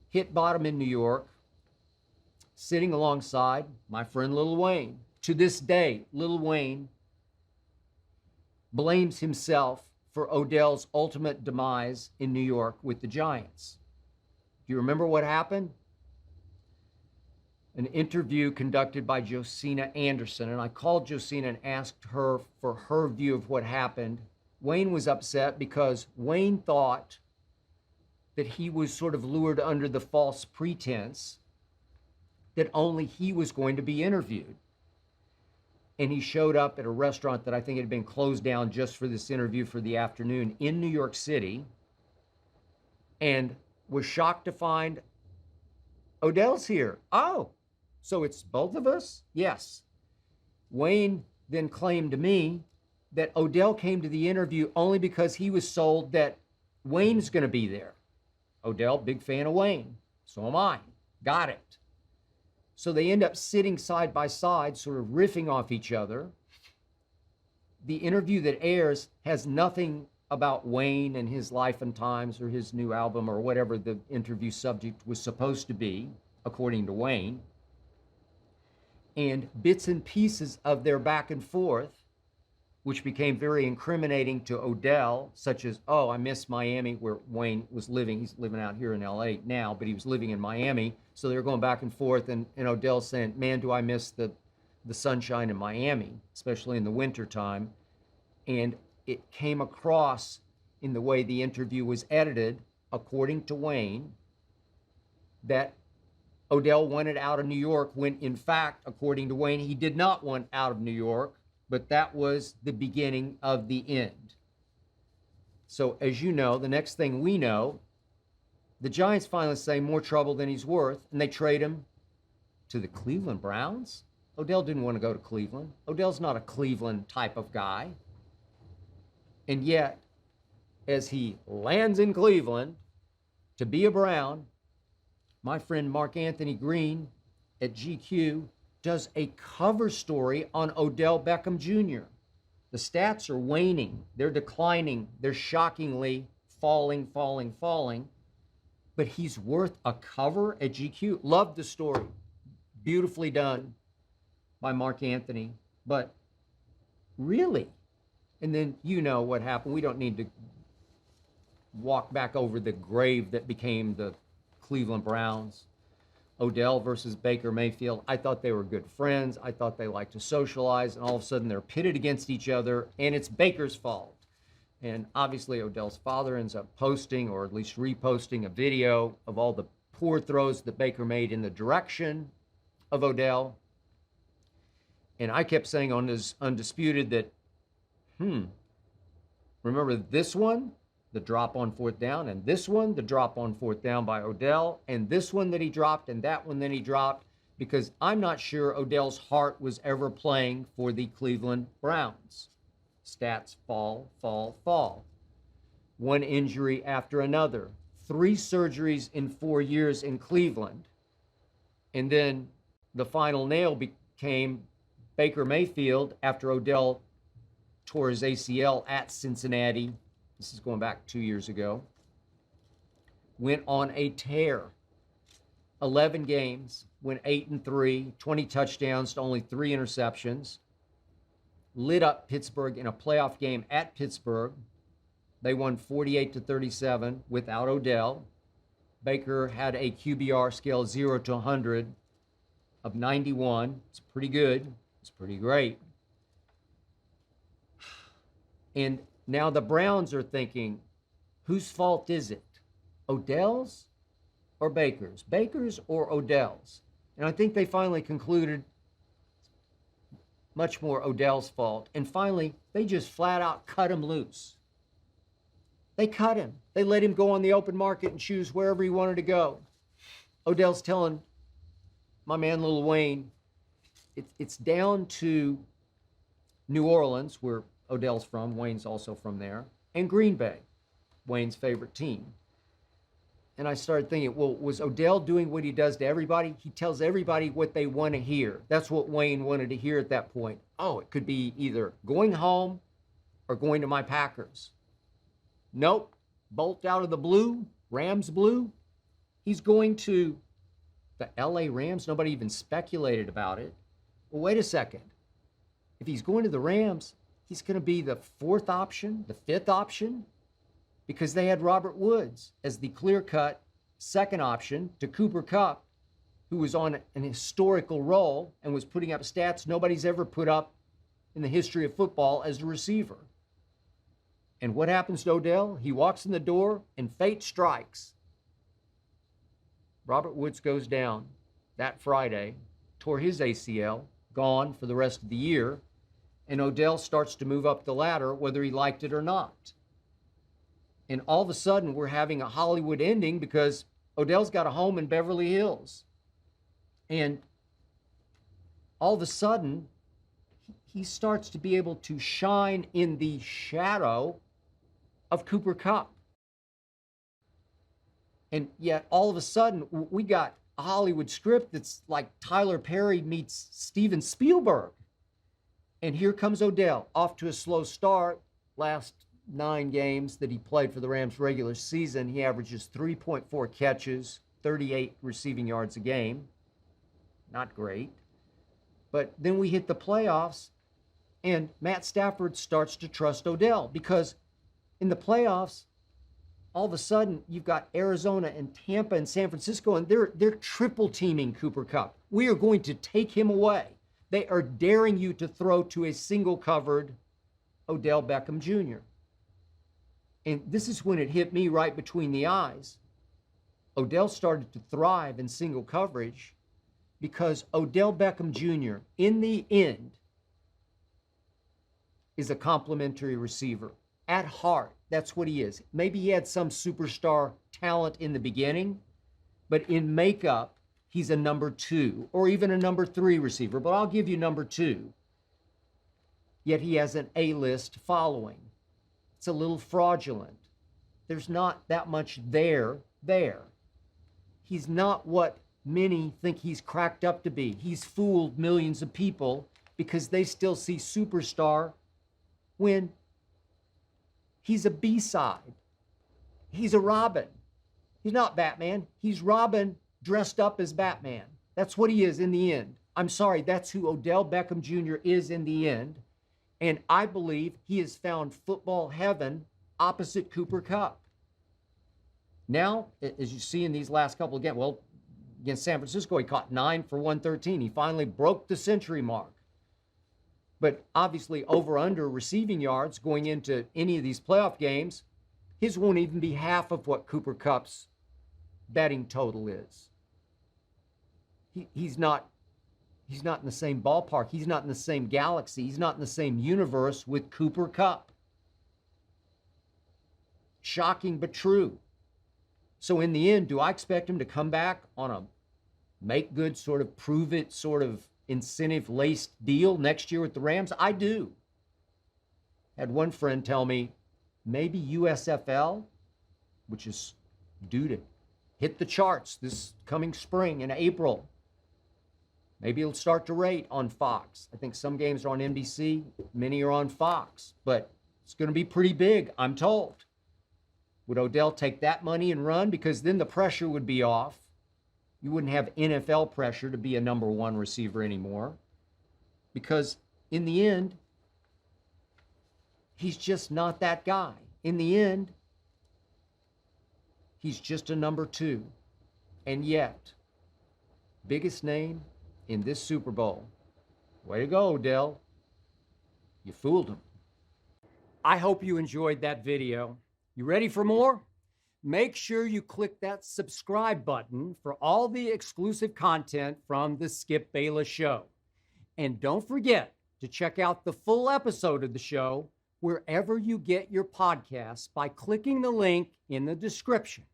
hit bottom in New York, sitting alongside my friend Lil Wayne. To this day, Lil Wayne blames himself for Odell's ultimate demise in New York with the Giants. Do you remember what happened? An interview conducted by Josina Anderson, and I called Josina and asked her for her view of what happened. Wayne was upset because Wayne thought that he was sort of lured under the false pretense that only he was going to be interviewed. And he showed up at a restaurant that I think had been closed down just for this interview for the afternoon in New York City, and was shocked to find Odell's here. Oh, so it's both of us? Yes. Wayne then claimed to me that Odell came to the interview only because he was sold that Wayne's going to be there. Odell, big fan of Wayne. So am I. Got it. So they end up sitting side by side, sort of riffing off each other. The interview that airs has nothing about Wayne and his life and times or his new album or whatever the interview subject was supposed to be, according to Wayne. And bits and pieces of their back and forth, which became very incriminating to Odell, such as, oh, I miss Miami, where Wayne was living. He's living out here in LA now, but he was living in Miami. So they were going back and forth, and Odell's saying, man, do I miss the sunshine in Miami, especially in the wintertime. And it came across in the way the interview was edited, according to Wayne, that Odell wanted out of New York when, in fact, according to Wayne, he did not want out of New York. But that was the beginning of the end. So as you know, the next thing we know, the Giants finally say more trouble than he's worth, and they trade him to the Cleveland Browns. Odell didn't want to go to Cleveland. Odell's not a Cleveland type of guy. And yet, as he lands in Cleveland to be a Brown, my friend Mark Anthony Green at GQ does a cover story on Odell Beckham Jr. The stats are waning. They're declining. They're shockingly falling. But he's worth a cover at GQ. Loved the story. Beautifully done by Mark Anthony. But really? And then you know what happened. We don't need to walk back over the grave that became the Cleveland Browns. Odell versus Baker Mayfield. I thought they were good friends. I thought they liked to socialize, and all of a sudden they're pitted against each other, and it's Baker's fault. And obviously Odell's father ends up posting, or at least reposting, a video of all the poor throws that Baker made in the direction of Odell. And I kept saying on this Undisputed that, remember this one? The drop on fourth down, and this one, the drop on fourth down by Odell, and this one that he dropped, and that one that he dropped, because I'm not sure Odell's heart was ever playing for the Cleveland Browns. Stats fall. One injury after another. 3 surgeries in 4 years in Cleveland. And then the final nail became Baker Mayfield after Odell tore his ACL at Cincinnati. This is going back 2 years ago. Went on a tear. 11 games, went 8-3, 20 touchdowns to only 3 interceptions. Lit up Pittsburgh in a playoff game at Pittsburgh. They won 48-37 without Odell. Baker had a QBR scale 0 to 100 of 91. It's pretty good. It's pretty great. And now the Browns are thinking, whose fault is it? Odell's or Baker's? Baker's or Odell's? And I think they finally concluded much more Odell's fault. And finally, they just flat out cut him loose. They cut him. They let him go on the open market and choose wherever he wanted to go. Odell's telling my man Lil Wayne, it's down to New Orleans, where Odell's from, Wayne's also from there, and Green Bay, Wayne's favorite team. And I started thinking, well, was Odell doing what he does to everybody? He tells everybody what they want to hear. That's what Wayne wanted to hear at that point. Oh, it could be either going home or going to my Packers. Nope, bolt out of the blue, Rams blue. He's going to the LA Rams. Nobody even speculated about it. Well, wait a second. If he's going to the Rams, he's going to be the fourth option, the fifth option, because they had Robert Woods as the clear-cut second option to Cooper Kupp, who was on an historical role and was putting up stats nobody's ever put up in the history of football as a receiver. And what happens to Odell? He walks in the door and fate strikes. Robert Woods goes down that Friday, tore his ACL, gone for the rest of the year, and Odell starts to move up the ladder whether he liked it or not. And all of a sudden, we're having a Hollywood ending because Odell's got a home in Beverly Hills. And all of a sudden, he starts to be able to shine in the shadow of Cooper Kupp. And yet, all of a sudden, we got a Hollywood script that's like Tyler Perry meets Steven Spielberg. And here comes Odell, off to a slow start. Last 9 games that he played for the Rams regular season, he averages 3.4 catches, 38 receiving yards a game. Not great. But then we hit the playoffs, and Matt Stafford starts to trust Odell because in the playoffs, all of a sudden, you've got Arizona and Tampa and San Francisco, and they're triple teaming Cooper Kupp. We are going to take him away. They are daring you to throw to a single covered Odell Beckham Jr. And this is when it hit me right between the eyes. Odell started to thrive in single coverage because Odell Beckham Jr., in the end, is a complimentary receiver. At heart, that's what he is. Maybe he had some superstar talent in the beginning, but in makeup, he's a number 2 or even a number 3 receiver, but I'll give you number 2. Yet he has an A-list following. It's a little fraudulent. There's not that much there. He's not what many think he's cracked up to be. He's fooled millions of people because they still see superstar when he's a B-side. He's a Robin. He's not Batman. He's Robin dressed up as Batman. That's what he is in the end. I'm sorry, that's who Odell Beckham Jr. is in the end. And I believe he has found football heaven opposite Cooper Kupp. Now, as you see in these last couple of games, well, against San Francisco, he caught 9 for 113. He finally broke the century mark. But obviously, over-under receiving yards going into any of these playoff games, his won't even be half of what Cooper Kupp's betting total is. He's not in the same ballpark. He's not in the same galaxy. He's not in the same universe with Cooper Kupp. Shocking but true. So in the end, do I expect him to come back on a make good sort of prove it sort of incentive-laced deal next year with the Rams? I do. Had one friend tell me maybe USFL, which is due to hit the charts this coming spring in April. Maybe it'll start to rate on Fox. I think some games are on NBC, many are on Fox, but it's going to be pretty big, I'm told. Would Odell take that money and run? Because then the pressure would be off. You wouldn't have NFL pressure to be a number 1 receiver anymore. Because in the end, he's just not that guy. In the end, he's just a number 2. And yet, biggest name in this Super Bowl. Way to go, Odell. You fooled him. I hope you enjoyed that video. You ready for more? Make sure you click that subscribe button for all the exclusive content from the Skip Bayless Show. And don't forget to check out the full episode of the show wherever you get your podcasts by clicking the link in the description.